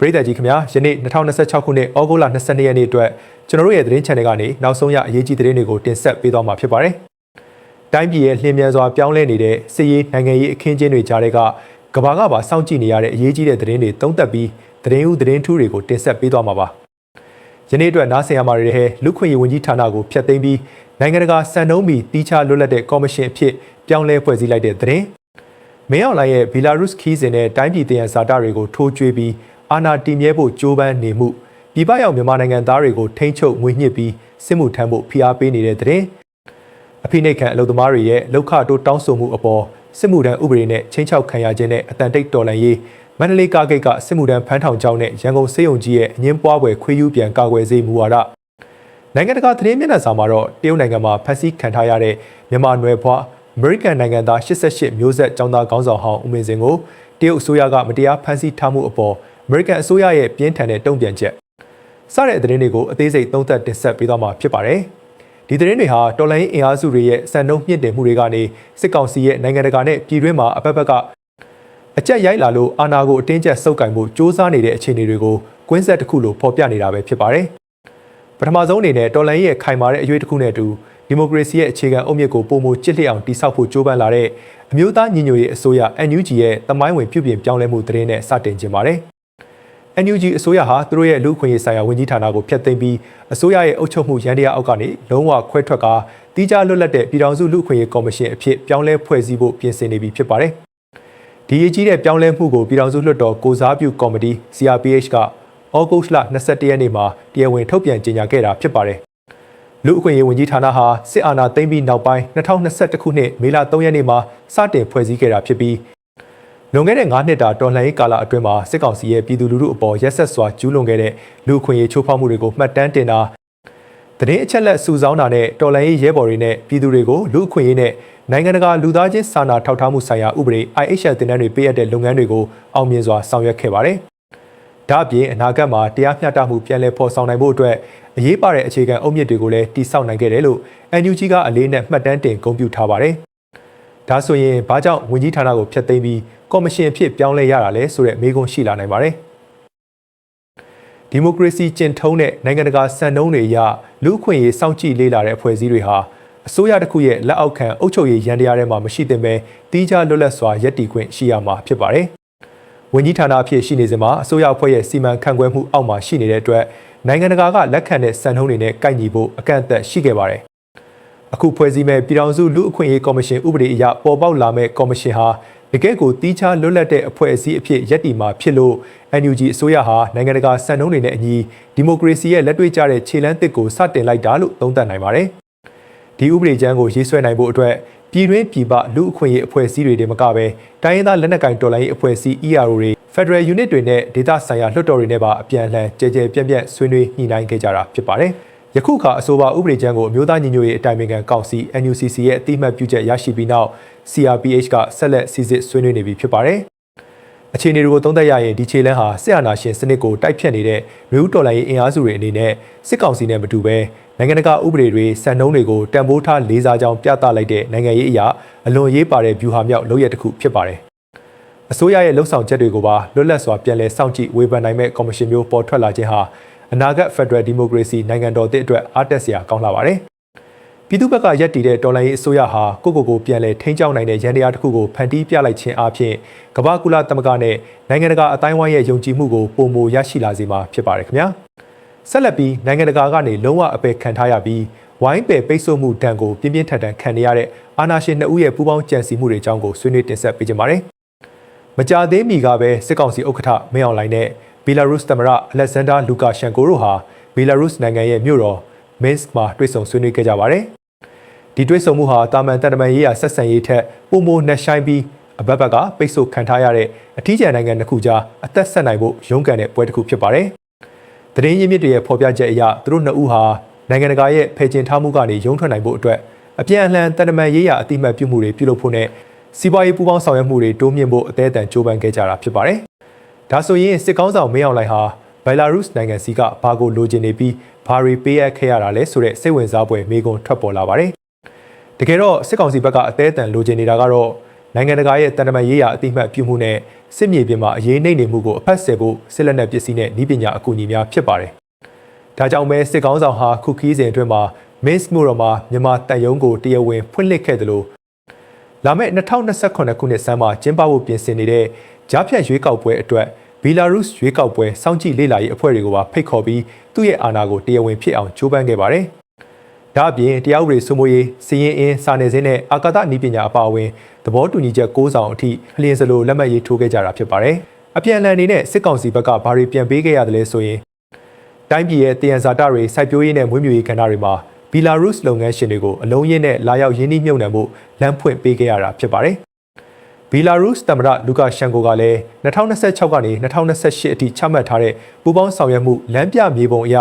ပရိသတ်ကြီးခင်ဗျာယနေ့2026ခုနှစ်ဩဂုတ်လ22ရက်နေ့အတွက်ကျွန်တော်တို့ရဲ့သတင်း channel ကနေနောက်ဆုံးရအရေးကြီးသတင်းတွေကိုတင်ဆက်ပေးသွားမှာဖြစ်ပါတယ်။တိုင်းပြည်ရဲ့လျင်မြန်စွာပြောင်းလဲနေတဲ့စစ်ရေးနိုင်ငံရေးအခင်းကျင်းတွေကြားတဲ့ကကမ္ဘာကပါစောင့်ကြည့်နေရတဲ့အရေးကြီးတဲ့သတင်းတွေသုံးသပ်ပြီးသတင်းဦးသတင်းထူးတွေကိုတင်ဆက်ပေးသွားမှာပါ။ယနေ့အတွက်နားဆင်ရမှာတွေတဲ့လူခွင့်ရေးဝန်ကြီးဌာနကိုဖျက်သိမ်းပြီးနိုင်ငံတကာစံနှုန်းမီတီးခြားလွတ်လပ်တဲ့ကော်မရှင်အဖြစ်ပြောင်းလဲဖွဲ့စည်းလိုက်တဲ့သတင်းမင်းအောင်လှိုင်ရဲ့ဘီလာရုစ်ခီးစဉ်နဲ့တိုင်းပြည်တရန်စာတတွေကိုထိုးကျွေးပြီးအာဏာတည်မြဲဖို့ကြိုးပမ်းနေမှုပြည်ပရောက်မြန်မာနိုင်ငံသားတွေကိုထိန်းချုပ်ငွေညှစ်ပြီးစစ်မှုထမ်းဖို့ဖိအားပေးနေတဲ့တဲ့အဖိနှိတ်ခံအလုပ်သမားတွေရဲ့လောက်ခတိုးတောင်းဆိုမှုအပေါ်စစ်မှုထမ်းဥပဒေနဲ့ချင်းချောက်ခံရခြင်းနဲ့အတန်တိတ်တော်လှန်ရေးမန္တလေးကားဂိတ်ကစစ်မှုထမ်းဖမ်းထောင်ကြောင်းနဲ့ရန်ကုန်စေယုံကြီးရဲ့အငင်းပွားပွဲခွေးယူပြန်ကာကွယ်စေမူဝါဒနိုင်ငံတကာသတင်းမျက်နှာစာမှာတော့တရုတ်နိုင်ငံမှာဖမ်းဆီးခံထားရတဲ့မြန်မာနွယ်ဖွားအမေရိကန်နိုင်ငံသား88မျိုးဆက်ကျောင်းသားခေါင်းဆောင်ဟောင်းဦးမင်းစင်ကိုတရုတ်အစိုးရကမတရားဖမ်းဆီးထားမှုအပေါ်အမေရိကန်အစိုးရရဲ့ပြင်းထန်တဲ့တုံ့ပြန်ချက်စတဲ့သတင်းတွေကိုအသေးစိတ်သုံးသပ်တင်ဆက်ပေးသွားမှာဖြစ်ပါတယ်။ဒီသတင်းတွေဟာတော်လိုင်းအင်အားစုတွေရဲ့စံနှုန်းမြင့်တင်မှုတွေကနေစစ်ကောင်စီရဲ့နိုင်ငံတကာနဲ့ပြည်တွင်းမှာအပတ်ကအကြက်ရိုက်လာလို့အာဏာကိုအတင်းကျပ်ဆုပ်ကိုင်ဖို့စ조사နေတဲ့အခြေအနေတွေကိုကွင်းဆက်တစ်ခုလိုဖော်ပြနေတာပဲဖြစ်ပါတယ်။ပထမဆုံးအနေနဲ့တော်လိုင်းရဲ့ခိုင်မာတဲ့အရွေးတစ်ခုနဲ့အတူဒီမိုကရေစီရဲ့အခြေခံအုတ်မြစ်ကိုပုံမကျစ်လျက်အောင်တိစောက်ဖို့ကြိုးပမ်းလာတဲ့အမျိုးသားညီညွတ်ရေးအစိုးရ NUG ရဲ့သမိုင်းဝင်ပြုပြင်ပြောင်းလဲမှုသတင်းနဲ့စတင်ခြင်းပါတယ်။ NUG အစိုးရဟာသူတို့ရဲ့လူ့အခွင့်အရေးဆိုင်ရာဝန်ကြီးဌာနကိုဖျက်သိမ်းပြီးအစိုးရရဲ့အုပ်ချုပ်မှုရန်တရားအောက်ကနေလုံးဝခွဲထွက်ကာတီးခြားလွတ်လပ်တဲ့ပြည်ထောင်စုလူ့အခွင့်အရေးကော်မရှင်အဖြစ်ပြောင်းလဲဖွဲ့စည်းဖို့ပြင်ဆင်နေပြီဖြစ်ပါတယ်။ဒီအကြီးတဲ့ပြောင်းလဲမှုကိုပြည်ထောင်စုလွှတ်တော်ကိုစားပြုကော်မတီ CRPH ကဩဂုတ်လ22ရက်နေ့မှာတရားဝင်ထုတ်ပြန်ကြေညာခဲ့တာဖြစ်ပါတယ်။လူ့အခွင့်အရေးဝန်ကြီးဌာနဟာစစ်အာဏာသိမ်းပြီးနောက်ပိုင်း2021ခုနှစ်မေလ3ရက်နေ့မှာစတင်ဖွဲ့စည်းခဲ့တာဖြစ်ပြီးလွန်ခဲ့တဲ့9နှစ်တာတော်လှန်ရေးကာလအတွင်းမှာစစ်ကောင်စီရဲ့ပြည်သူလူထုအပေါ်ရက်စက်စွာကျူးလွန်ခဲ့တဲ့လူ့အခွင့်အရေးချိုးဖောက်မှုတွေကိုမှတ်တမ်းတင်တာသတင်းအချက်လက်စုဆောင်းတာနဲ့တော်လှန်ရေးရဲဘော်တွေနဲ့ပြည်သူတွေကိုလူ့အခွင့်အရေးနဲ့နိုင်ငံတကာလူသားချင်းစာနာထောက်ထားမှုဆိုင်ရာဥပဒေ IHL တင်နန်းတွေပေးအပ်တဲ့လုပ်ငန်းတွေကိုအောင်မြင်စွာဆောင်ရွက်ခဲ့ပါတယ်။ဒါ့အပြင်အနာဂတ်မှာတရားမျှတမှုပြန်လည်ဖော်ဆောင်နိုင်ဖို့အတွက်အရေးပါတဲ့အခြေခံအုတ်မြစ်တွေကိုလည်းတည်ဆောက်နိုင်ခဲ့တယ်လို့ NUG ကအလေးနဲ့မှတ်တမ်းတင်ဂုဏ်ပြုထားပါတယ်။ဒါဆိုရင်ဘာကြောင့်ဝန်ကြီးဌာနကိုဖျက်သိမ်းပြီးကော်မရှင်အဖြစ်ပြောင်းလဲရတာလဲဆိုတဲ့မေးခွန်းရှိလာနိုင်ပါတယ်။ဒီမိုကရေစီကျင့်ထုံးတဲ့နိုင်ငံတကာစံနှုန်းတွေအရလူ့အခွင့်အရေးစောင့်ကြည့်လေ့လာတဲ့အဖွဲ့အစည်းတွေဟာအစိုးရတစ်ခုရဲ့လက်အောက်ခံအုပ်ချုပ်ရေးရန်တရားထဲမှာမရှိသင့်ပဲတီးခြားလွတ်လပ်စွာယက်တီခွင့်ရှိရမှာဖြစ်ပါတယ်။ဝန်ကြီးဌာနအဖြစ်ရှိနေစဉ်မှာအစိုးရအဖွဲ့ရဲ့စီမံခန့်ခွဲမှုအောက်မှာရှိနေတဲ့အတွက်နိုင်ငံတကာကလက်ခံတဲ့စံနှုန်းတွေနဲ့ကိုက်ညီဖို့အကန့်အသတ်ရှိခဲ့ပါတယ်။အခုဖွဲ့စည်းမဲ့ပြည်ထောင်စုလူ့အခွင့်အရေးကော်မရှင်ဥပဒေအရပေါ်ပေါက်လာမဲ့ကော်မရှင်ဟာတကယ့်ကိုတီးခြားလွတ်လပ်တဲ့အဖွဲ့အစည်းအဖြစ်ရည်တည်မှာဖြစ်လို့ NUG အစိုးရဟာနိုင်ငံတကာစံနှုန်းတွေနဲ့အညီဒီမိုကရေစီရဲ့လက်တွေ့ကျတဲ့ခြေလှမ်းသစ်ကိုစတင်လိုက်တာလို့သုံးသပ်နိုင်ပါတယ်။ဒီဥပဒေကြမ်းကိုရေးဆွဲနိုင်ဖို့အတွက်ပြည်တွင်းပြည်ပလူ့အခွင့်အရေးအဖွဲ့အစည်းတွေတည်းမကပဲတိုင်းရင်းသားလက်နက်ကိုင်တော်လှန်ရေးအဖွဲ့အစည်း ERO တွေ Federal Unit တွေနဲ့ဒေသဆိုင်ရာလွှတ်တော်တွေနဲ့ပါအပြန်အလှန်ကြဲကြဲပြန့်ပြန့်ဆွေးနွေးညှိနှိုင်းခဲ့ကြတာဖြစ်ပါတယ်။ယခုခါအဆိုပါဥပဒေကြမ်းကိုအမျိုးသားညီညွတ်ရေးအတိုင်ပင်ခံကောင်စီ NUCC ရဲ့အတိအမှတ်ပြုချက်ရရှိပြီးနောက် CRPH ကဆက်လက်စီစစ်ဆွေးနွေးနေပြီဖြစ်ပါတယ်။အခြေအနေတွေကိုသုံးသပ်ရရင်ဒီခြေလှမ်းဟာစစ်အာဏာရှင်စနစ်ကိုတိုက်ဖြတ်နေတဲ့မျိုးတော်လှန်ရေးအင်အားစုတွေအနေနဲ့စစ်ကောင်စီနဲ့မတူဘဲနိုင်ငံတကာဥပဒေတွေစံနှုန်းတွေကိုတန်ဖိုးထားလေးစားကြောင်းပြသလိုက်တဲ့နိုင်ငံရေးအရာအလွန်ရေးပါတဲ့ဗျူဟာမြောက်လုပ်ရတစ်ခုဖြစ်ပါတယ်။အစိုးရရဲ့လှုပ်ဆောင်ချက်တွေကိုပါလွတ်လပ်စွာပြန်လည်စောင့်ကြည့်ဝေဖန်နိုင်မဲ့ကော်မရှင်မျိုးပေါ်ထွက်လာခြင်းဟာအနာဂတ် Federal Democracy နိုင်ငံတော်သစ်အတွက်အားတက်စရာကောင်းလာပါတယ်။ပြည်သူ့ဘက်ကရပ်တည်တဲ့တော်လှန်ရေးအစိုးရဟာကိုပြန်လည်ထိန်းကျောင်းနိုင်တဲ့ရန်တရားတစ်ခုကိုဖန်တီးပြလိုက်ခြင်းအပြင်ကမ္ဘာကုလသမဂ္ဂနဲ့နိုင်ငံတကာအတိုင်းအဝိုင်းရဲ့ယုံကြည်မှုကိုပုံမရရှိလာစေမှာဖြစ်ပါတယ်ခင်ဗျာ။ဆက်လက်ပြီးနိုင်ငံတကာကနေလုံးဝအပယ်ခံထားရပြီးဝိုင်းပယ်ပိတ်ဆို့မှုဒဏ်ကိုပြင်းပြင်းထန်ထန်ခံနေရတဲ့အာဏာရှင်2ဦးရဲ့ပူးပေါင်းကြံစည်မှုတွေအကြောင်းကိုဆွေးနွေးတင်ဆက်ပေးကြပါမယ်။မကြာသေးမီကပဲစစ်ကောင်စီဥက္ကဋ္ဌမင်းအောင်လှိုင်နဲ့ဘီလာရုစ်သမ္မတအလက်ဇန်ဒါလူကာရှန်ကိုတို့ဟာဘီလာရုစ်နိုင်ငံရဲ့မြို့တော်မင်းစမှာတွေ့ဆုံဆွေးနွေးခဲ့ကြပါတယ်။ဒီတွေ့ဆုံမှုဟာတာမန်တပ်မန်ရေးရာဆက်ဆံရေးထက်ပုံမနှက်ဆိုင်ပြီးအဘက်ဘက်ကပိတ်ဆို့ခံထားရတဲ့အထီးကျန်နိုင်ငံတစ်ခုကြားအသက်ဆက်နိုင်ဖို့ရုန်းကန်တဲ့ပွဲတစ်ခုဖြစ်ပါတယ်။သတင်းရင်းမြစ်တွေရဲ့ဖော်ပြချက်အရသူတို့2ဦးဟာနိုင်ငံတကာရဲ့ဖယ်ကျဉ်ထားမှုကနေရုန်းထွက်နိုင်ဖို့အတွက်အပြန်အလှန်တပ်မန်ရေးရာအတိအမှတ်ပြုမှုတွေပြုလုပ်ဖို့နဲ့စီးပွားရေးပူးပေါင်းဆောင်ရွက်မှုတွေတိုးမြင့်ဖို့အသေးအတန်ကြိုးပမ်းခဲ့ကြတာဖြစ်ပါတယ်။ဒါဆိုရင်စစ်ကောင်းဆောင်မင်းအောင်လှိုင်ဟာဘယ်လာရုစ်နိုင်ငံစီကဘာကိုလိုချင်နေပြီးဘာတွေပေးအပ်ခဲ့ရတာလဲဆိုတဲ့စိတ်ဝင်စားဖွယ်မေးခွန်းထွက်ပေါ်လာပါတယ်။တကယ်တော့စစ်ကောင်စီဘက်ကအသေးအတန်လိုချင်နေတာကတော့နိုင်ငံတကာရဲ့တန်တမာရေးရာအတိအမှတ်ပြုမှုနဲ့ စစ်မြေပြင်မှာအရေးနှိမ့်နေမှုကိုအဖက်ဆယ်ဖို့စစ်လက်နက်ပစ္စည်းနဲ့နည်းပညာအကူအညီများဖြစ်ပါတယ်။ဒါကြောင့်ပဲစစ်ကောင်းဆောင်ဟာခုခီးစဉ်အတွင်းမှာမင်းစ်မြို့တော်မှာမြန်မာတပ်ရုံးကိုတရားဝင်ဖွင့်လှစ်ခဲ့တယ်လို့လာမယ့်2028ခုနှစ်ဆန်းမှာကျင်းပဖို့ပြင်ဆင်နေတဲ့ကြားဖြတ်ရွေးကောက်ပွဲအတွက်ဘီလာရုစ်ရွေးကောက်ပွဲစောင့်ကြည့်လေ့လာရေးအဖွဲ့တွေကိုပါဖိတ်ခေါ်ပြီးသူ့ရဲ့အာဏာကိုတရားဝင်ဖြစ်အောင်ကြိုးပမ်းခဲ့ပါတယ်။ဒါအပြင်တရားဥပဒေစိုးမိုးရေးစီရင်အင်းစာနယ်ဇင်းနဲ့အာကာသနည်းပညာအပါအဝင်သဘောတူညီချက်6ဆောင်အထိအလျင်စလိုလက်မှတ်ရေးထိုးခဲ့ကြတာဖြစ်ပါတယ်။အပြန်အလှန်အနေနဲ့စစ်ကောင်စီဘက်ကဘာတွေပြန်ပေးခဲ့ရတယ်လဲဆိုရင်တိုင်းပြည်ရဲ့တယံဇာတတွေစိုက်ပျိုးရေးနဲ့မွေးမြူရေးကဏ္ဍတွေမှာဘီလာရုစ်လုပ်ငန်းရှင်တွေကိုအလုံးရင်းနဲ့လာရောက်ရင်းနှီးမြှုပ်နှံမှုလမ်းဖွင့်ပေးခဲ့ရတာဖြစ်ပါတယ်။ဘီလာရုစ်သမ္မတလူကာရှန်ကိုကလည်း2026ကနေ2028အထိချမှတ်ထားတဲ့ပူးပေါင်းဆောင်ရွက်မှုလမ်းပြမြေပုံအရ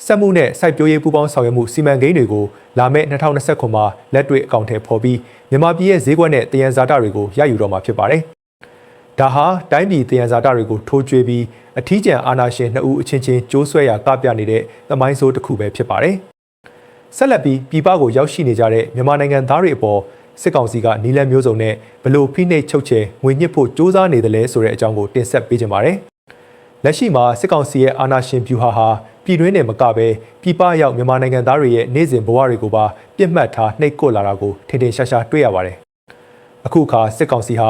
စက်မှုနဲ့စိုက်ပျိုးရေးပူးပေါင်းဆောင်ရွက်မှုစီမံကိန်းတွေကိုလာမယ့်2029မှာလက်တွေ့အကောင့်ထဲပေါ်ပြီးမြန်မာပြည်ရဲ့ဈေးကွက်နဲ့တယံဇာတတွေကိုရယူတော့မှာဖြစ်ပါတယ်။ဒါဟာတိုင်းပြည်တယံဇာတတွေကိုထိုးကျွေးပြီးအထီးကျန်အာဏာရှင်2ဦးအချင်းချင်းကြိုးဆွဲရာကပြနေတဲ့သမိုင်းဆိုးတစ်ခုပဲဖြစ်ပါတယ်။ဆက်လက်ပြီးပြည်ပကိုရောက်ရှိနေကြတဲ့မြန်မာနိုင်ငံသားတွေအပေါ်စစ်ကောင်စီကနီလန်မျိုးစုံနဲ့ဘလို့ဖိနှိပ်ချုပ်ချယ်ငွေညှစ်ဖို့စ조사နေတယ်လဲဆိုတဲ့အကြောင်းကိုတင်ဆက်ပေးကြပါမယ်။လက်ရှိမှာစစ်ကောင်စီရဲ့အာဏာရှင်ဗျူဟာဟာပြည်တွင်းနဲ့မကပဲပြည်ပရောက်မြန်မာနိုင်ငံသားတွေရဲ့နေ့စဉ်ဘဝတွေကိုပါပြစ်မှတ်ထားနှိပ်ကွပ်လာတာကိုထင်ထင်ရှားရှားတွေ့ရပါတယ်။အခုအခါစစ်ကောင်စီဟာ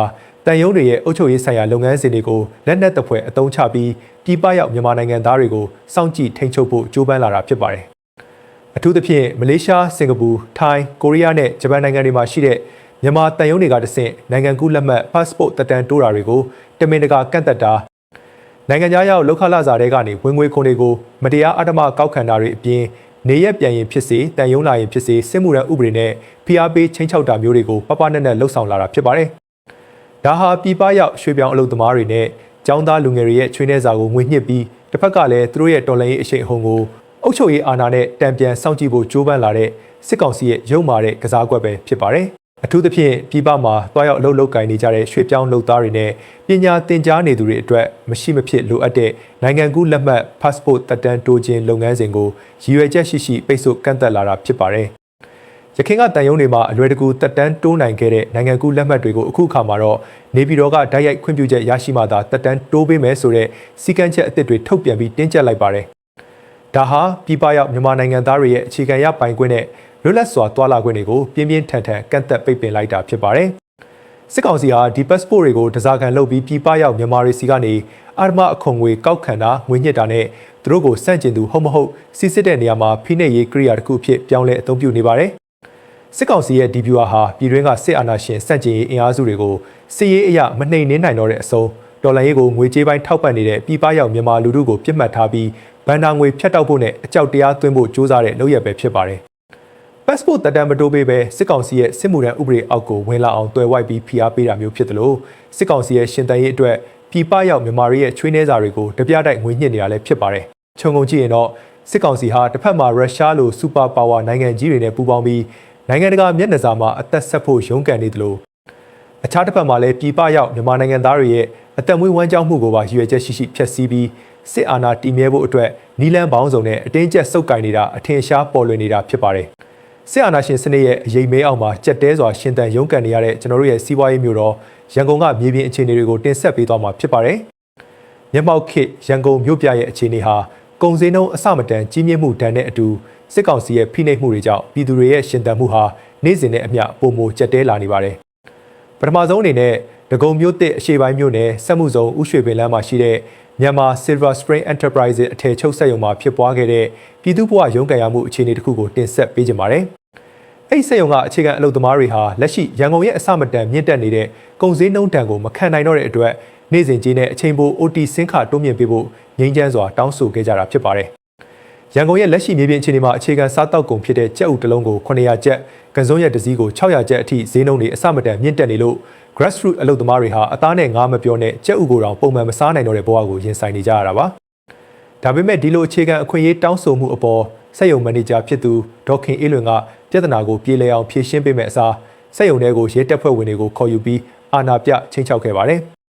တန်ယုံတွေရဲ့အုပ်ချုပ်ရေးဆိုင်ရာလုပ်ငန်းစဉ်တွေကိုလက်နက်တပ်ဖွဲ့အသုံးချပြီးပြည်ပရောက်မြန်မာနိုင်ငံသားတွေကိုစောင့်ကြည့်ထိန်းချုပ်ဖို့ကြိုးပမ်းလာတာဖြစ်ပါတယ်။အထူးသဖြင့်မလေးရှား၊စင်ကာပူ၊ထိုင်း၊ကိုရီးယားနဲ့ဂျပန်နိုင်ငံတွေမှာရှိတဲ့မြန်မာတန်ယုံတွေကတဆင့်နိုင်ငံကူးလက်မှတ် passport တက်တန်းတိုးတာတွေကိုတမင်တကာကန့်သက်တာနိုင်ငံခြားရောက်လောက်ခလာစာတွေကနေဝင်ငွေခွန်တွေကိုမတရားအဓမ္မကောက်ခံတာတွေအပြင်နေရက်ပြန်ရင်ဖြစ်စေတန်ယုံလာရင်ဖြစ်စေစစ်မှုထမ်းဥပဒေနဲ့ဖိအားပေးချင်းချောက်တာမျိုးတွေကိုပပနက်လှုပ်ဆောင်လာတာဖြစ်ပါတယ်။ဒါဟာပြည်ပရောက်ရွှေပြောင်းအလုပ်သမားတွေနဲ့ကျောင်းသားလူငယ်တွေရဲ့ချွေးနှဲစာကိုငွေညှစ်ပြီးတစ်ဖက်ကလည်းသူတို့ရဲ့တော်လှန်ရေးအရှိန်အဟုန်ကိုအုပ်ချုပ်ရေးအာဏာနဲ့တံပြန်စောင့်ကြည့်ဖို့ကြိုးပမ်းလာတဲ့စစ်ကောင်စီရဲ့ရုံမာတဲ့ကစားကွက်ပဲဖြစ်ပါတယ်။အထူးသဖြင့်ပြည်ပမှာတွားရောက်အလုပ်လုပ်ကိုင်နေကြတဲ့ရွှေပြောင်းလုပ်သားတွေနဲ့ပညာသင်ကြားနေသူတွေအတွက်မရှိမဖြစ်လိုအပ်တဲ့နိုင်ငံကူးလက်မှတ် passport တက်တန်းတိုးခြင်းလုပ်ငန်းစဉ်ကိုရည်ရွယ်ချက်ရှိပိတ်ဆို့ကန့်သတ်လာတာဖြစ်ပါတယ်။ရခိုင်ကတန်ယုံတွေမှာအလွယ်တကူတက်တန်းတိုးနိုင်ခဲ့တဲ့နိုင်ငံကူးလက်မှတ်တွေကိုအခုအခါမှာတော့နေပြည်တော်ကဓာတ်ရိုက်ခွင့်ပြုချက်ရရှိမှသာတက်တန်းတိုးပေးမယ်ဆိုတဲ့စည်းကမ်းချက်အသစ်တွေထုတ်ပြန်ပြီးတင်းကျပ်လိုက်ပါတယ်။ဒါဟာပြည်ပရောက်မြန်မာနိုင်ငံသားတွေရဲ့အခြေခံရပိုင်ခွင့်နဲ့လွတ်လပ်စွာတွာလာခွင့်တွေကိုပြင်းပြင်းထန်ထန်ကန့်သက်ပိတ်ပင်လိုက်တာဖြစ်ပါတယ်။စစ်ကောင်စီဟာဒီ passport တွေကိုတစားခံလုပ်ပြီးပြည်ပရောက်မြန်မာတွေစီကနေအာဓမအခွန်ငွေကောက်ခံတာငွေညှစ်တာနဲ့သူတို့ကိုစန့်ကျင်သူဟုတ်မဟုတ်စစ်စစ်တဲ့နေရာမှာဖိနှိပ်ရေးကိရိယာတစ်ခုအဖြစ်ပြောင်းလဲအသုံးပြုနေပါတယ်။စစ်ကောင်စီရဲ့ဒီဗျူဟာပြည်တွင်းကစစ်အာဏာရှင်စန့်ကျင်ရေးအင်အားစုတွေကိုစစ်ရေးအရမနှိမ်နင်းနိုင်တော့တဲ့အဆုံးတော်လှန်ရေးကိုငွေကြေးပိုင်းထောက်ပံ့နေတဲ့ပြည်ပရောက်မြန်မာလူထုကိုပြစ်မှတ်ထားပြီးဗန်ဒါငွေဖြတ်တောက်ဖို့နဲ့အကြောက်တရားသွင်းဖို့ကြိုးစားတဲ့လုပ်ရက်ပဲဖြစ်ပါတယ်။ passport တက်တန်းမတိုးပေးပဲစစ်ကောင်စီရဲ့စစ်မှုထမ်းဥပဒေအောက်ကိုဝင်လာအောင်တွယ်ဝိုက်ပြီးဖိအားပေးတာမျိုးဖြစ်တယ်လို့စစ်ကောင်စီရဲ့ရှင်တန်ရေးအတွက်ပြည်ပရောက်မြန်မာတွေရဲ့ချွေးနှဲစာတွေကိုတပြတိုက်ငွေညှစ်နေတာလည်းဖြစ်ပါတယ်။ခြုံငုံကြည့်ရင်တော့စစ်ကောင်စီဟာတစ်ဖက်မှာရုရှားလိုစူပါပါဝါနိုင်ငံကြီးတွေနဲ့ပူးပေါင်းပြီးနိုင်ငံတကာမျက်နှာစာမှာအသက်ဆက်ဖို့ရုန်းကန်နေတယ်လို့အခြားတစ်ဖက်မှာလည်းပြည်ပရောက်မြန်မာနိုင်ငံသားတွေရဲ့အသက်မွေးဝမ်းကြောင်းမှုကိုပါရည်ရွယ်ချက်ရှိဖျက်ဆီးပြီးစစ်အာဏာတည်မြဲဖို့အတွက်နီလန်ပေါင်းစုံနဲ့အတင်းကျပ်စုပ်ကိုင်နေတာအထင်ရှားပေါ်လွင်နေတာဖြစ်ပါတယ်။စစ်အာဏာရှင်စနစ်ရဲ့အရေးမဲအောင်မှာကြက်တဲစွာရှင်သန်ရုန်းကန်နေရတဲ့ကျွန်တော်တို့ရဲ့စီးပွားရေးမျိုးတော့ရန်ကုန်ကမြေပြင်အခြေအနေတွေကိုတင်ဆက်ပေးသွားမှာဖြစ်ပါတယ်။မျက်မှောက်ခေတ်ရန်ကုန်မြို့ပြရဲ့အခြေအနေဟာကုန်စည်နှုန်းအဆမတန်ကြီးမြင့်မှုဒဏ်နဲ့အတူစစ်ကောင်စီရဲ့ဖိနှိပ်မှုတွေကြောင့်ပြည်သူတွေရဲ့ရှင်သန်မှုဟာနေ့စဉ်နဲ့အမျှပိုမိုကြက်တဲလာနေပါတယ်။ပထမဆုံးအနေနဲ့ဒဂုံမြို့သစ်အရှေ့ပိုင်းမြို့နယ်စက်မှုဇုံဥရွှေပင်လမ်းမှာရှိတဲ့မြန်မာ Silver Spring Enterprises အထည်ချုပ်စက်ရုံမှာဖြစ်ပွားခဲ့တဲ့ပြည်သူ့ဘဝရုန်းကန်ရမှုအခြေအနေတစ်ခုကိုတင်ဆက်ပေးကြပါမယ်။အဲ့ဒီစက်ရုံကအခြေခံအလုပ်သမားတွေဟာလက်ရှိရန်ကုန်ရဲ့အဆမတန်မြင့်တက်နေတဲ့ကုန်စည်နှုန်းတန်ကိုမခံနိုင်တော့တဲ့အတွက်နေ့စဉ်ကြီးနဲ့အချိန်ပို OT စင်းခါတိုးမြင့်ပေးဖို့ငြိမ်းချမ်းစွာတောင်းဆိုခဲ့ကြတာဖြစ်ပါတယ်။ရန်ကုန်ရဲ့လက်ရှိမြေပြင်အခြေအနေမှာအခြေခံစားတောက်ကုန်ဖြစ်တဲ့ကြက်ဥတစ်လုံးကို900ကျပ်၊ကန်စုံရက်တစ်စီးကို600ကျပ်အထိဈေးနှုန်းတွေအဆမတန်မြင့်တက်နေလို့ grassroots အလုပ်သမားတွေဟာအသားနဲ့ငါးမပြောနဲ့ကြက်ဥကိုတောင်ပုံမှန်မစားနိုင်တော့တဲ့ဘဝကိုရင်ဆိုင်နေကြရတာပါ။ဒါပေမဲ့ဒီလိုအခြေခံအခွင့်အရေးတောင်းဆိုမှုအပေါ်စက်ရုံမန်နေဂျာဖြစ်သူဒေါခင်အေးလွင်ကပြဿနာကိုပြေလည်အောင်ဖြေရှင်းပေးမဲ့အစားစက်ရုံတွေကိုရဲတပ်ဖွဲ့ဝင်တွေကိုခေါ်ယူပြီးအာဏာပြချိန်ချောက်ခဲ့ပါတယ်။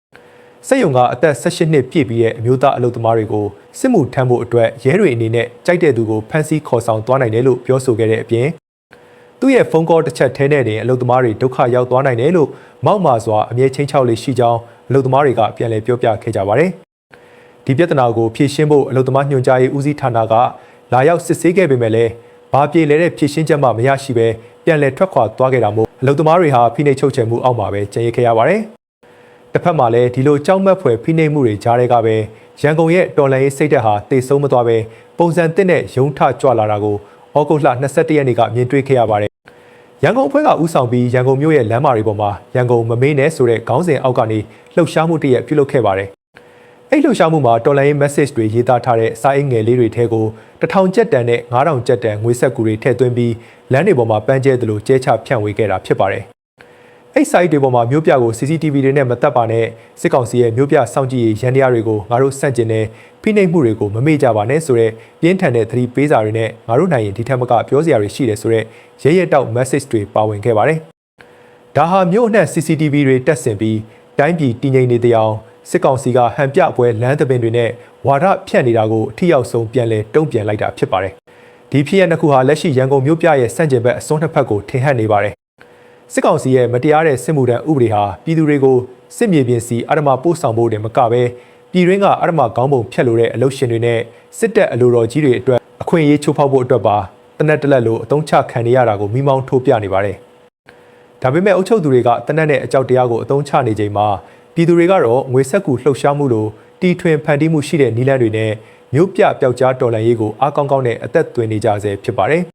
စက်ရုံကအသက်18နှစ်ပြည့်ပြီးတဲ့အမျိုးသားအလုပ်သမားတွေကိုစစ်မှုထမ်းဖို့အတွက်ရဲတွေအနေနဲ့ကြိုက်တဲ့သူကိုဖမ်းဆီးခေါ်ဆောင်သွားနိုင်တယ်လို့ပြောဆိုခဲ့တဲ့အပြင်သူ့ရဲ့ဖုန်းကောတစ်ချက်ထဲနဲ့တင်အလုပ်သမားတွေဒုက္ခရောက်သွားနိုင်တယ်လို့မောက်မာစွာအမြဲချင်းချောက်လေးရှိကြောင်း အလုပ်သမားတွေကပြန်လည်ပြောပြခဲ့ကြပါတယ်။ဒီပြဿနာကိုဖြေရှင်းဖို့အလုပ်သမားညွှန်ကြားရေးဦးစီးဌာနကလာရောက်စစ်ဆေးခဲ့ပေမဲ့လည်းဘာပြေလဲတဲ့ဖြေရှင်းချက်မှမရရှိဘဲပြန်လည်ထွက်ခွာသွားခဲ့တာမို့အလုပ်သမားတွေဟာဖိနှိပ်ချုပ်ချယ်မှုအောက်မှာပဲကျန်ရစ်ခဲ့ရပါတယ်။တစ်ဖက်မှာလည်းဒီလိုကြောက်မက်ဖွယ်ဖိနှိပ်မှုတွေကြားထဲကပဲရန်ကုန်ရဲ့တော်လှန်ရေးစိတ်ဓာတ်ဟာတိတ်ဆုံးမသွားပဲပုံစံတစ်နဲ့ရုံထကြွလာတာကိုဩဂုတ်လ22ရက်နေ့ကမြင်တွေ့ခဲ့ရပါတယ်။ရန်ကုန်အဖွဲ့ကဦးဆောင်ပြီးရန်ကုန်မြို့ရဲ့လမ်းမတွေပေါ်မှာရန်ကုန်မမေးနဲ့ဆိုတဲ့ခေါင်းစဉ်အောက်ကနေလှုပ်ရှားမှုတရက်ပြုလုပ်ခဲ့ပါတယ်။အဲ့လှုပ်ရှားမှုမှာတော်လှန်ရေး message တွေရေးသားထားတဲ့စာအုပ်ငယ်လေးတွေထဲကို1000ကျပ်တန်နဲ့9000ကျပ်တန်ငွေဆက်ကူတွေထည့်သွင်းပြီးလမ်းတွေပေါ်မှာပန်းကျဲသလိုကျဲချဖြန့်ဝေခဲ့တာဖြစ်ပါတယ်။အဲ့ site တွေပေါ်မှာမြို့ပြကို CCTV တွေနဲ့မသက်ပါနဲ့စစ်ကောင်စီရဲ့မြို့ပြစောင့်ကြည့်ရေးရန်တရားတွေကိုငါတို့စန့်ကျင်တဲ့ဖိနှိပ်မှုတွေကိုမမေ့ကြပါနဲ့ဆိုတဲ့ပြင်းထန်တဲ့သတိပေးစာတွေနဲ့ငါတို့နိုင်ရင်ဒီထက်မကပြောစရာတွေရှိတယ်ဆိုတဲ့ရဲရဲတောက် message တွေပါဝင်ခဲ့ပါတယ်။ဒါဟာမြို့အနှံ့ CCTV တွေတက်ဆင်ပြီးတိုင်းပြည်တည်ငြိမ်နေတဲ့အောင်စစ်ကောင်စီကဟန်ပြပွဲလမ်းသဘင်တွေနဲ့ဝါဒဖြန့်နေတာကိုအထီရောက်ဆုံးပြန်လဲတုံ့ပြန်လိုက်တာဖြစ်ပါတယ်။ဒီဖြစ်ရပ်နှစ်ခုဟာလက်ရှိရန်ကုန်မြို့ပြရဲ့စန့်ကျင်ဘက်အစွန်းနှစ်ဖက်ကိုထင်ဟပ်နေပါတယ်။စစ်ကောင်စီရဲ့မတရားတဲ့စစ်မှုထမ်းဥပဒေဟာပြည်သူတွေကိုစစ်မြေပြင်စီအဓမ္မပို့ဆောင်ဖို့တင်မကပဲပြည်တွင်းကအဓမ္မကောင်းပုံဖြတ်လို့တဲ့အလုပ်ရှင်တွေနဲ့စစ်တပ်အလိုတော်ကြီးတွေအတွက်အခွင့်အရေးချိုးဖောက်ဖို့အတွက်ပါတနက်တလက်လိုအသုံးချခံနေရတာကိုမိမောင်းထိုးပြနေပါတယ်။ဒါပေမဲ့အုပ်ချုပ်သူတွေကတနက်နဲ့အကြောက်တရားကိုအသုံးချနေချိန်မှာပြည်သူတွေကတော့ငွေဆက်ကူလှုပ်ရှားမှုလိုတီထွင်ဖန်တီးမှုရှိတဲ့နည်းလမ်းတွေနဲ့မြို့ပြပျောက်ကြားတော်လှန်ရေးကိုအားကောင်းကောင်းနဲ့အသက်သွင်းနေကြဆဲဖြစ်ပါတယ်။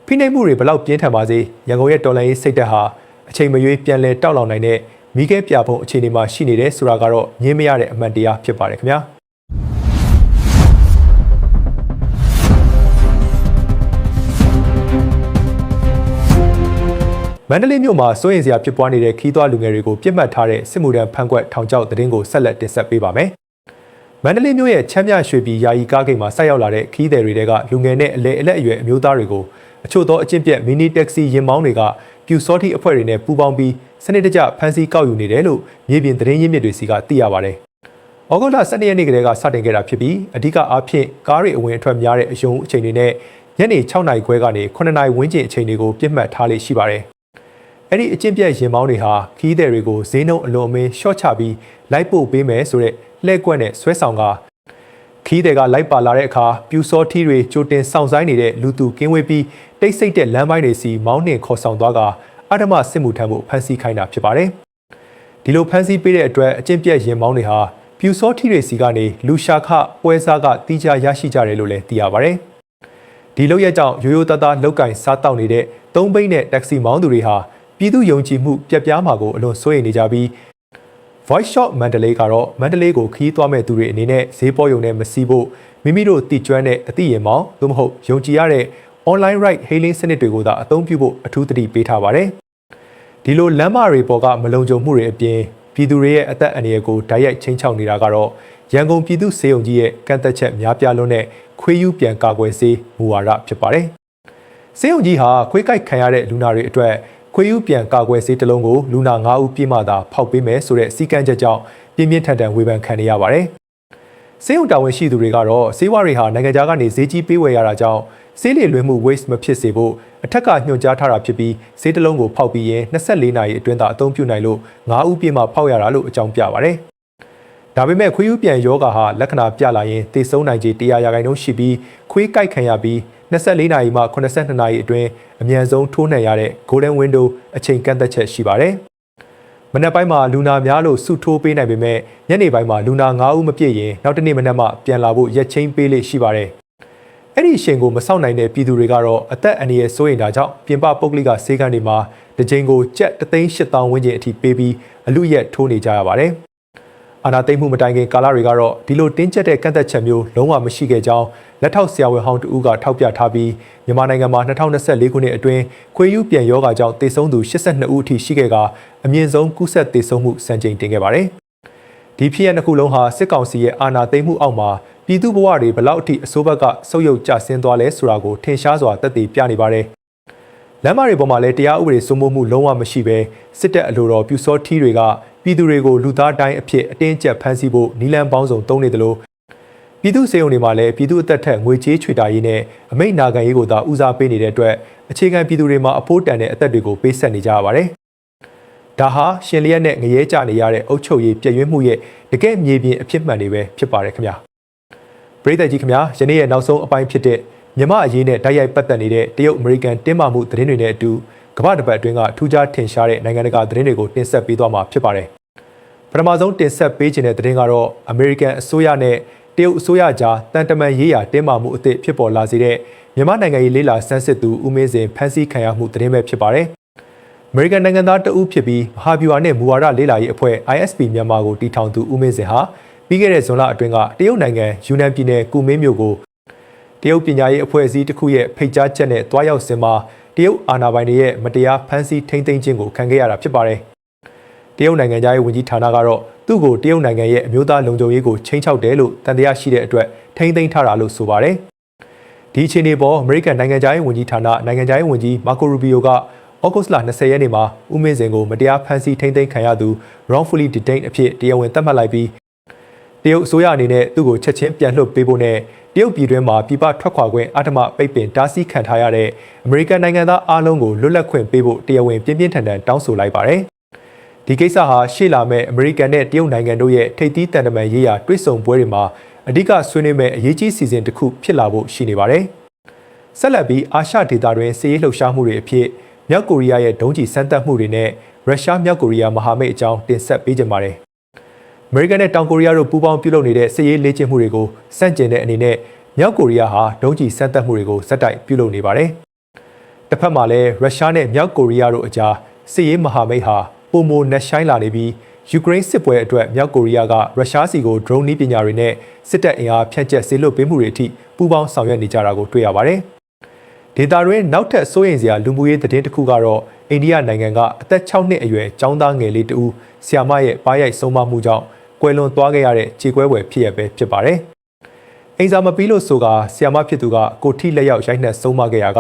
ဖိနှိပ်မှုတွေဘလောက်ပြင်းထန်ပါစေရန်ကုန်ရဲ့တော်လှန်ရေးစိတ်ဓာတ်ဟာအချိန်မရွေးပြန်လည်တောက်လောင်နိုင်တဲ့မိခဲပြပုံအခြေအနေမှာရှိနေတယ်ဆိုတာကတော့ငြင်းမရတဲ့အမှန်တရားဖြစ်ပါတယ်ခင်ဗျာ။မန္တလေးမြို့မှာစိုးရိမ်စရာဖြစ်ပွားနေတဲ့ခီးသွွားလူငယ်တွေကိုပြစ်မှတ်ထားတဲ့စစ်မှုထမ်းဖမ်းကွက်ထောင်ချောက်သတင်းကိုဆက်လက်တင်ဆက်ပေးပါမယ်။မန္တလေးမြို့ရဲ့ချမ်းမြရွှေပြည်ယာယီကားဂိတ်မှာဆိုက်ရောက်လာတဲ့ခီးသည်တွေကလူငယ်နဲ့အလက်အရွယ်အမျိုးသားတွေကိုအချို့သောအကျင့်ပြတ်မီနီတက္ကစီယာဉ်မောင်းတွေကပြူစောတိအဖွဲ့တွေနဲ့ပူးပေါင်းပြီးစနစ်တကျဖမ်းဆီးကောက်ယူနေတယ်လို့မြေပြင်သတင်းရင်းမြစ်တွေစီကသိရပါတယ်။ဩဂုတ်လ12ရက်နေ့ကတည်းကစတင်ခဲ့တာဖြစ်ပြီးအဓိကအားဖြင့်ကားတွေအဝင်အထွက်များတဲ့အယုံအချိန်တွေနဲ့ညနေ6နာရီခွဲကနေ9နာရီဝန်းကျင်အချိန်တွေကိုပြစ်မှတ်ထားလေးရှိပါတယ်။အဲ့ဒီအကျင့်ပြတ်ရင်မောင်းတွေဟာခီးသည်တွေကိုဈေးနှုန်းအလွန်အမင်းရှော့ချပြီးလိုက်ပို့ပေးမယ်ဆိုတဲ့လှည့်ကွက်နဲ့ဆွဲဆောင်ကခီးသည်ကလိုက်ပါလာတဲ့အခါပြူစောထီးတွေကြိုတင်ဆောင်ဆိုင်နေတဲ့လူသူကင်းဝေးပြီးတိတ်ဆိတ်တဲ့လမ်းပိုင်းတွေစီမောင်းနှင်ခေါ်ဆောင်သွားကအဓမ္မစစ်မှုထမ်းမှုဖမ်းဆီးခိုင်းတာဖြစ်ပါတယ်။ဒီလိုဖမ်းဆီးပေးတဲ့အတွက်အကျင့်ပြတ်ရင်မောင်းတွေဟာပြူစောထီးတွေစီကနေလူရှာခပွဲစားကတီးခြားရရှိကြတယ်လို့လည်းသိရပါတယ်။ဒီလောက်ရကြောင့်ရိုးရိုးသားသားလောက်ကင်စားတောက်နေတဲ့3ဘိန်းနဲ့တက္ကစီမောင်းသူတွေဟာပြည်သူယုံကြည်မှုပြက်ပြားမှာကိုအလွန်စိုးရိမ်နေကြပြီး Voice Shop မန္တလေးကတော့မန္တလေးကိုခီးသွားမဲ့သူတွေအနေနဲ့ဈေးပေါ်ယုံနဲ့မစီးဖို့မိမိတို့တည်ကျွမ်းတဲ့အသိရင်မောင်းသို့မဟုတ်ယုံကြည်ရတဲ့ online ride hailing စနစ်တွေကိုသာအသုံးပြုဖို့အထူးသတိပေးထားပါတယ်။ဒီလိုလမ်းမတွေပေါ်ကမလုံခြုံမှုတွေအပြင်ပြည်သူတွေရဲ့အသက်အန္တရာယ်ကိုဓာတ်ရိုက်ချင်းချောက်နေတာကတော့ရန်ကုန်ပြည်သူစေယုံကြီးရဲ့ကန့်သက်ချက်များပြားလွန်းတဲ့ခွေးယူပြန်ကာကွယ်ဆေးမူဝါဒဖြစ်ပါတယ်။စေယုံကြီးဟာခွေးကိုက်ခံရတဲ့လူနာတွေအတွက်ခွေးယူပြန်ကာကွယ်ဆေးတစ်လုံးကိုလူနာ9ဦးပြည့်မှသာဖောက်ပေးမယ်ဆိုတဲ့စီကံချက်ကြောင့်ပြင်းပြင်းထန်ထန်ဝေဖန်ခံနေရပါတယ်။စေယုံတာဝန်ရှိသူတွေကတော့ဆေးဝါးတွေဟာနိုင်ငံခြားကနေဈေးကြီးပေးဝယ်ရတာကြောင့်ဆေးလေလွှဲမှု waste မဖြစ်စေဖို့အထက်ကညွှန်ကြားထားတာဖြစ်ပြီးဆေးတစ်လုံးကိုဖောက်ပြီးရင်24နာရီအတွင်းသာအသုံးပြုနိုင်လို့9ဦးပြည့်မှဖောက်ရတာလို့အကြောင်းပြပါတယ်။ဒါပေမဲ့ခွေးယူပြန်ယောဂါဟာလက္ခဏာပြလာရင်သေဆုံးနိုင်ခြေ100%ရှိပြီးခွေးကိုက်ခံရပြီး24နာရီမှ82နာရီအတွင်းအမြန်ဆုံးထိုးနှံရတဲ့ Golden Window အချိန်ကန့်သက်ချက်ရှိပါတယ်။မနက်ပိုင်းမှာလူနာများလို့စုထိုးပေးနိုင်ပေမဲ့ညနေပိုင်းမှာလူနာ9ဦးမပြည့်ရင်နောက်တနေ့မနက်မှပြန်လာဖို့ရက်ချင်းပေးလေးရှိပါတယ်။အဲ့ဒီအချိန်ကိုမစောင့်နိုင်တဲ့ပြည်သူတွေကတော့အသက်အန္တရာယ်စိုးရိမ်တာကြောင့်ပြင်ပပုဂ္ဂလိကဆေးခန်းတွေမှာတစ်ချိန်ကိုကျပ်3,800,000ဝန်းကျင်အထိပေးပြီးအလူရက်ထိုးနေကြရပါတယ်။အာဏာသိမ်းမှုမတိုင်ခင်ကာလတွေကတော့ဒီလိုတင်းကျပ်တဲ့ကန့်သက်ချက်မျိုးလုံးဝမရှိခဲ့ကြောင်းလက်ထောက်ဆရာဝန်ဟောင်းတဦးကထောက်ပြထားပြီးမြန်မာနိုင်ငံမှာ2024ခုနှစ်အတွင်းခွေးယူပြန်ယောဂါကြောင့်သေဆုံးသူ82ဦးအထိရှိခဲ့ကအမြင့်ဆုံးကူးစက်သေဆုံးမှုစံချိန်တင်ခဲ့ပါတယ်။ဒီဖြစ်ရပ်နှစ်ခုလုံးဟာစစ်ကောင်စီရဲ့အာဏာသိမ်းမှုအောက်မှာပြည်သူဘဝတွေဘလောက်အထိအဆိုးဘက်ကဆုတ်ယုတ်ကျဆင်းသွားလဲဆိုတာကိုထင်ရှားစွာသက်သေပြနေပါတယ်။လမ်းမတွေပေါ်မှာလည်းတရားဥပဒေစိုးမိုးမှုလုံးဝမရှိဘဲစစ်တပ်အလိုတော်ပြူစောထီးတွေကပြည်သူတွေကိုလူသားတိုင်းအဖြစ်အတင်းကျပ်ဖမ်းဆီးဖို့နီလန်ပေါင်းစုံတုံးနေတယ်လို့ပြည်သူစေယုံတွေမှာလည်းပြည်သူအသက်ထက်ငွေကြေးချွေတာရေးနဲ့အမိန့်နာခံရေးကိုသာဦးစားပေးနေတဲ့အတွက်အခြေခံပြည်သူတွေမှာအဖို့တန်တဲ့အသက်တွေကိုပေးဆက်နေကြရပါတယ်။ ဒါဟာရှင်လျက်နဲ့ငရဲကြနေရတဲ့အုပ်ချုပ်ရေးပြည့်ရွံ့မှုရဲ့တကယ့်မြေပြင်အဖြစ်မှန်တွေပဲဖြစ်ပါတယ်ခင်ဗျာပရိသတ်ကြီးခင်ဗျာယနေ့ရဲ့နောက်ဆုံးအပိုင်းဖြစ်တဲ့မြန်မာအရေးနဲ့တိုက်ရိုက်ပတ်သက်နေတဲ့တရုတ်အမေရိကန်တင်းမာမှုသတင်းတွေနဲ့အတူကမ္ဘာတစ်ပတ်အတွင်းကထူးခြားထင်ရှားတဲ့နိုင်ငံတကာသတင်းတွေကိုတင်ဆက်ပေးသွားမှာဖြစ်ပါတယ်ပထမဆုံးတင်ဆက်ပေးခြင်းတဲ့သတင်းကတော့အမေရိကန်အစိုးရနဲ့တရုတ်အစိုးရကြားတန်တမန်ရေးရာတင်းမာမှုအသစ်ဖြစ်ပေါ်လာစေတဲ့မြန်မာနိုင်ငံရေးလေးလာဆန်းစစ်သူဦးမင်းစင်ဖမ်းဆီးခံရမှုသတင်းပဲဖြစ်ပါတယ်အမေရိကန်နိုင်ငံသားတဦးဖြစ်ပြီးမဟာဗျူဟာနဲ့မူဝါဒလေးလာရေးအဖွဲ့ ISP မြန်မာကိုတည်ထောင်သူဦးမင်းစင်ဟာပြီးခဲ့တဲ့ဇွန်လအတွင်းကတရုတ်နိုင်ငံယူနန်ပြည်နယ်ကူမင်းမြို့ကိုတရုတ်ပညာရေးအဖွဲ့အစည်းတစ်ခုရဲ့ဖိတ်ကြားချက်နဲ့တွားရောက်စဉ်မှာတရုတ်အာဏာပိုင်တွေရဲ့မတရားဖမ်းဆီးထိန်းသိမ်းခြင်းကိုခံခဲ့ရတာဖြစ်ပါတယ်တရုတ်နိုင်ငံသားရေးဝန်ကြီးဌာနကတော့သူ့ကိုတရုတ်နိုင်ငံရဲ့အမျိုးသားလုံခြုံရေးကိုချိန်ချောက်တယ်လို့တန်တရားရှိတဲ့အတွက်ထိန်းသိမ်းထားတာလို့ဆိုပါတယ်ဒီအခြေအနေပေါ်အမေရိကန်နိုင်ငံသားရေးဝန်ကြီးဌာနနိုင်ငံသားရေးဝန်ကြီးမာကိုရူဘီယိုကဩဂုတ်လ20ရက်နေ့မှာဦးမင်းစင်ကိုမတရားဖမ်းဆီးထိန်းသိမ်းခံရသူ wrongfully detained အဖြစ်တရားဝင်သတ်မှတ်လိုက်ပြီးတရုတ်အစိုးရအနေနဲ့သူ့ကိုချက်ချင်းပြန်လွှတ်ပေးဖို့နဲ့တရုတ်ပြည်တွင်းမှာပြည်ပထွက်ခွာခွင့်အထမပိတ်ပင်တားဆီးခံထားရတဲ့အမေရိကန်နိုင်ငံသားအားလုံးကိုလွတ်လပ်ခွင့်ပေးဖို့တရားဝင်ပြင်းပြင်းထန်ထန်တောင်းဆိုလိုက်ပါတယ်။ဒီကိစ္စဟာရှေ့လာမဲ့အမေရိကန်နဲ့တရုတ်နိုင်ငံတို့ရဲ့ထိပ်သီးတန်တမန်ရေးရာတွဲဆုံပွဲတွေမှာအဓိကဆွေးနွေးမဲ့အရေးကြီးစီစဉ်တစ်ခုဖြစ်လာဖို့ရှိနေပါတယ်။ဆက်လက်ပြီးအာရှဒေသတွင်းစစ်ရေးလှုပ်ရှားမှုတွေအဖြစ်မြောက်ကိုရီးယားရဲ့ဒုံးကျည်စမ်းသပ်မှုတွေနဲ့ရုရှားမြောက်ကိုရီးယားမဟာမိတ်အကြောင်းတင်ဆက်ပေးကြပါတယ်။အမေရိကန်နဲ့တောင်ကိုရီးယားတို့ပူးပေါင်းပြုလုပ်နေတဲ့စစ်ရေးလေ့ကျင့်မှုတွေကိုစန့်ကျင်တဲ့အနေနဲ့မြောက်ကိုရီးယားဟာဒုံးကျည်စမ်းသပ်မှုတွေကိုဇက်တိုက်ပြုလုပ်နေပါတယ်။တစ်ဖက်မှာလည်းရုရှားနဲ့မြောက်ကိုရီးယားတို့အကြားစစ်ရေးမဟာမိတ်ဟာပုံမနှက်ဆိုင်လာနေပြီးယူကရိန်းစစ်ပွဲအတွက်မြောက်ကိုရီးယားကရုရှားစီကို drone နည်းပညာတွေနဲ့စစ်တပ်အင်အားဖြန့်ကျက်စေလွှတ်ပေးမှုတွေအထိပူးပေါင်းဆောင်ရွက်နေကြတာကိုတွေ့ရပါတယ်။ဒေသတွင်းနောက်ထပ်စိုးရိမ်စရာလူမှုရေးသတင်းတစ်ခုကတော့အိန္ဒိယနိုင်ငံကအသက်6နှစ်အရွယ်ကျောင်းသားငယ်လေးတဦးဆီယာမရဲ့ပါးရိုက်ဆုံးမမှုကြောင့်ကွယ်လွန်သွားခဲ့ရတဲ့ခြေကွဲပွဲဖြစ်ရပဲဖြစ်ပါတယ်။အိမ်စာမပြီးလို့ဆိုကဆီယာမဖြစ်သူကကိုထိလက်ရောက်ရိုက်နှက်ဆုံးမခဲ့ရက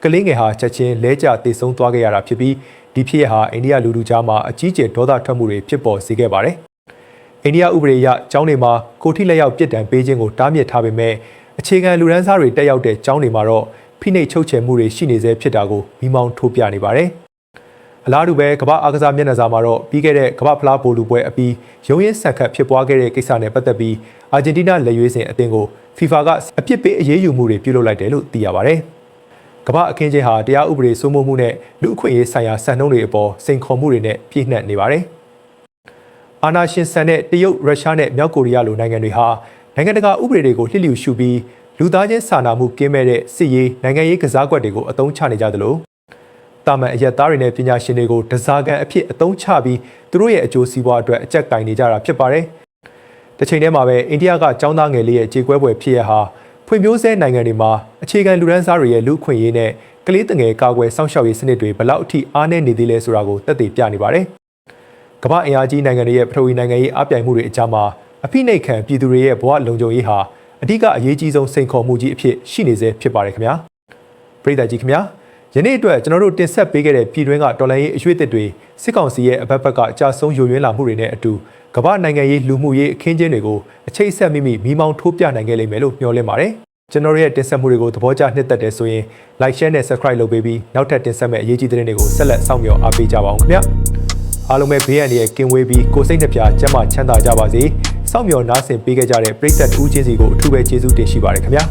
ကလေးငယ်ဟာချက်ချင်းလဲကျသေဆုံးသွားခဲ့ရတာဖြစ်ပြီးဒီဖြစ်ရဟာအိန္ဒိယလူထုကြားမှာအကြီးကျယ်ဒေါသထွက်မှုတွေဖြစ်ပေါ်စေခဲ့ပါတယ်။အိန္ဒိယဥပဒေအရကျောင်းတွေမှာကိုထိလက်ရောက်ပြစ်ဒဏ်ပေးခြင်းကိုတားမြစ်ထားပေမဲ့အခြေခံလူဒန်းစားတွေတက်ရောက်တဲ့ကျောင်းတွေမှာတော့ဖိနှိပ်ချုပ်ချယ်မှုတွေရှိနေစေဖြစ်တာကိုမိမောင်းထိုးပြနေပါတယ်။အလားတူပဲကမ္ဘာအားကစားမျက်နှာစာမှာတော့ပြီးခဲ့တဲ့ကမ္ဘာဖလားဗိုလ်လုပွဲအပြီးရုံးရင်းဆန်ခတ်ဖြစ်ပွားခဲ့တဲ့ကိစ္စနဲ့ပတ်သက်ပြီးအာဂျင်တီးနားလက်ရွေးစင်အသင်းကို FIFA ကအပြစ်ပေးအရေးယူမှုတွေပြုလုပ်လိုက်တယ်လို့သိရပါတယ်။ကမ္ဘာအခင်းကျင်းဟာတရားဥပဒေစိုးမိုးမှုနဲ့လူအခွင့်အရေးဆိုင်ရာစံနှုန်းတွေအပေါ်စိန်ခေါ်မှုတွေနဲ့ပြည့်နှက်နေပါတယ်။အာဏာရှင်ဆန်တဲ့တရုတ်ရုရှားနဲ့မြောက်ကိုရီးယားလိုနိုင်ငံတွေဟာနိုင်ငံတကာဥပဒေတွေကိုလှစ်လျူရှုပြီးလူသားချင်းစာနာမှုကင်းမဲ့တဲ့စစ်ရေးနိုင်ငံရေးကစားကွက်တွေကိုအသုံးချနေကြသလိုတာမန်အရက်သားတွေနဲ့ပညာရှင်တွေကိုတစားကန်အဖြစ်အသုံးချပြီးသူတို့ရဲ့အကျိုးစီးပွားအတွက်အကြက်ကင်နေကြတာဖြစ်ပါတယ်။တစ်ချိန်တည်းမှာပဲအိန္ဒိယကကျောင်းသားငယ်လေးရဲ့ခြေကွဲပွဲဖြစ်ရဟာဖွံ့ဖြိုးဆဲနိုင်ငံတွေမှာအခြေခံလူဒန်းစားတွေရဲ့လူ့အခွင့်အရေးနဲ့ကလေးငယ်ကာကွယ်စောင့်ရှောက်ရေးစနစ်တွေဘလောက်အထိအားနည်းနေသေးလဲဆိုတာကိုသက်သေပြနေပါတယ်။ကမ္ဘာအင်အားကြီးနိုင်ငံတွေရဲ့ပထဝီနိုင်ငံရေးအပြိုင်မှုတွေအကြားမှာအဖိနှိပ်ခံပြည်သူတွေရဲ့ဘဝလုံခြုံရေးဟာအဓိကအရေးကြီးဆုံးစိန်ခေါ်မှုကြီးအဖြစ်ရှိနေစေဖြစ်ပါတယ်ခင်ဗျာပရိသတ်ကြီးခင်ဗျာယနေ့အတွက်ကျွန်တော်တို့တင်ဆက်ပေးခဲ့တဲ့ပြည်တွင်းကတော်လှန်ရေးအရွေ့အသစ်တွေစစ်ကောင်စီရဲ့အဘက်ဘက်ကအကြဆုံးယိုယွင်းလာမှုတွေနဲ့အတူကမ္ဘာနိုင်ငံရေးလူမှုရေးအခင်းကျင်းတွေကိုအချိတ်ဆက်မိမိမီးမောင်းထိုးပြနိုင်ခဲ့လိမ့်မယ်လို့မျှော်လင့်ပါတယ်ကျွန်တော်ရဲ့တင်ဆက်မှုတွေကိုသဘောကျနှစ်သက်တယ်ဆိုရင် like share နဲ့ subscribe လုပ်ပေးပြီးနောက်ထပ်တင်ဆက်မယ့်အရေးကြီးသတင်းတွေကိုဆက်လက်စောင့်မျှော်အားပေးကြပါအောင်ခင်ဗျာအားလုံးပဲဘေးရန်ရဲ့ကင်းဝေးပြီးကိုယ်စိတ်နှပြကျန်းမာချမ်းသာကြပါစေစောင့်မျှော်နားဆင်ပေးခဲ့ကြတဲ့ပရိသတ်ဦးချင်းစီကိုအထူးပဲကျေးဇူးတင်ရှိပါတယ်ခင်ဗျာ